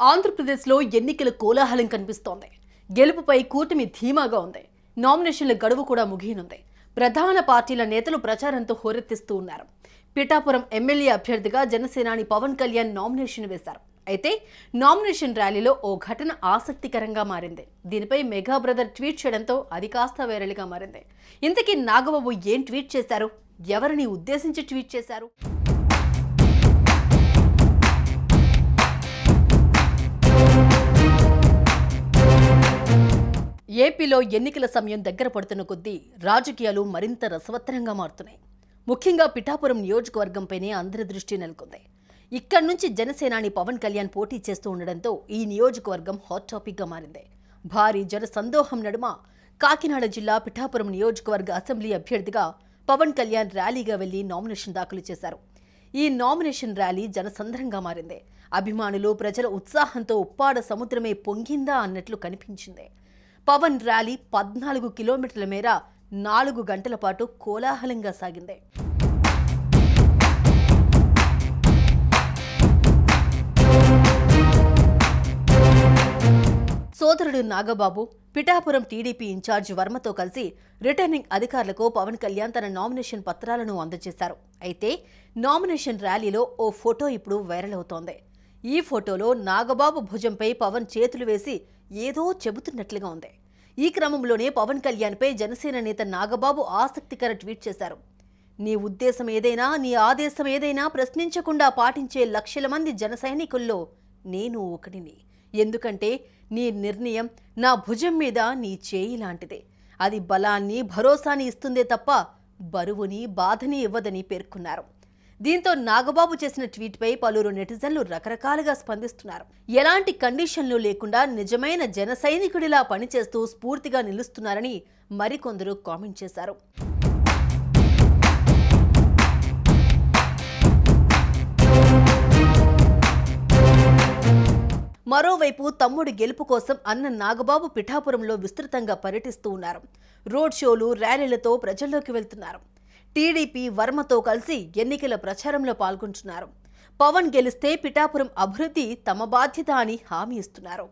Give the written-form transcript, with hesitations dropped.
ఆంధ్రప్రదేశ్లో ఎన్నికల కోలాహలం కనిపిస్తోంది. గెలుపుపై కూటమి ధీమాగా ఉంది. నామినేషన్ల గడువు కూడా ముగియనుంది. ప్రధాన పార్టీల నేతలు ప్రచారంతో హోరెత్తిస్తూ ఉన్నారు. పిఠాపురం ఎమ్మెల్యే అభ్యర్థిగా జనసేనాని పవన్ కళ్యాణ్ నామినేషన్ వేశారు. అయితే నామినేషన్ ర్యాలీలో ఓ ఘటన ఆసక్తికరంగా మారింది. దీనిపై మెగా బ్రదర్ ట్వీట్ చేయడంతో అది కాస్త వైరల్గా మారింది. ఇంతకీ నాగబాబు ఏం ట్వీట్ చేశారు? ఎవరిని ఉద్దేశించి ట్వీట్ చేశారు? ఏపీలో ఎన్నికల సమయం దగ్గర పడుతున్న కొద్దీ రాజకీయాలు మరింత రసవత్తరంగా మారుతున్నాయి. ముఖ్యంగా పిఠాపురం నియోజకవర్గంపైనే అందరి దృష్టి నెలకొంది. ఇక్కడి నుంచి జనసేనాని పవన్ కళ్యాణ్ పోటీ చేస్తూ ఉండడంతో ఈ నియోజకవర్గం హాట్ టాపిక్గా మారింది. భారీ జన సందోహం నడుమ కాకినాడ జిల్లా పిఠాపురం నియోజకవర్గ అసెంబ్లీ అభ్యర్థిగా పవన్ కళ్యాణ్ ర్యాలీగా వెళ్లి నామినేషన్ దాఖలు చేశారు. ఈ నామినేషన్ ర్యాలీ జనసంద్రంగా మారింది. అభిమానులు, ప్రజల ఉత్సాహంతో ఉప్పాడ సముద్రమే పొంగిందా అన్నట్లు కనిపించింది. పవన్ ర్యాలీ 14 కిలోమీటర్ల మేర 4 గంటల పాటు కోలాహలంగా సాగింది. సోదరుడు నాగబాబు, పిఠాపురం టీడీపీ ఇన్ఛార్జ్ వర్మతో కలిసి రిటర్నింగ్ అధికారులకు పవన్ కళ్యాణ్ తన నామినేషన్ పత్రాలను అందజేశారు. అయితే నామినేషన్ ర్యాలీలో ఓ ఫోటో ఇప్పుడు వైరల్ అవుతోంది. ఈ ఫోటోలో నాగబాబు భుజంపై పవన్ చేతులు వేసి ఏదో చెబుతున్నట్లుగా ఉంది. ఈ క్రమంలోనే పవన్ కళ్యాణ్పై జనసేన నేత నాగబాబు ఆసక్తికర ట్వీట్ చేశారు. నీ ఉద్దేశం ఏదైనా, నీ ఆదేశం ఏదైనా ప్రశ్నించకుండా పాటించే లక్షల మంది జన సైనికుల్లో నేను ఒకటిని. ఎందుకంటే నీ నిర్ణయం నా భుజం మీద నీ చేయి లాంటిదే. అది బలాన్ని, భరోసాని ఇస్తుందే తప్ప బరువుని, బాధని ఇవ్వదని పేర్కొన్నారు. దీంతో నాగబాబు చేసిన ట్వీట్పై పలువురు నెటిజన్లు రకరకాలుగా స్పందిస్తున్నారు. ఎలాంటి కండిషన్లు లేకుండా నిజమైన జన సైనికుడిలా పనిచేస్తూ స్ఫూర్తిగా నిలుస్తున్నారని మరికొందరు కామెంట్ చేశారు. మరోవైపు తమ్ముడి గెలుపు కోసం అన్న నాగబాబు పిఠాపురంలో విస్తృతంగా పర్యటిస్తూ ఉన్నారు. రోడ్ షోలు, ర్యాలీలతో ప్రజల్లోకి వెళ్తున్నారు. టీడీపీ వర్మతో కలిసి ఎన్నికల ప్రచారంలో పాల్గొంటున్నారు. పవన్ గెలిస్తే పిఠాపురం అభివృద్ధి తమ బాధ్యత అని హామీ ఇస్తున్నారు.